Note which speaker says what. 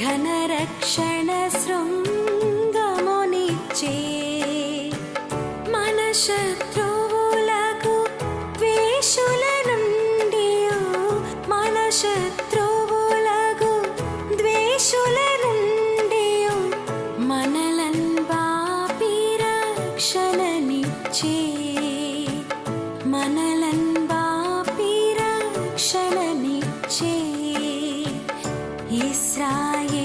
Speaker 1: ఘనరక్షణ శృంగమునిచ్చే మన శత్రువులకు ద్వేషుల నుండి మన శత్రువులకు ద్వేషుల నుండి మనలన్ బాపి రక్షణనిచ్చే మనలన్ బాపి రక్షణనిచ్చే ఇశ్రాయేలు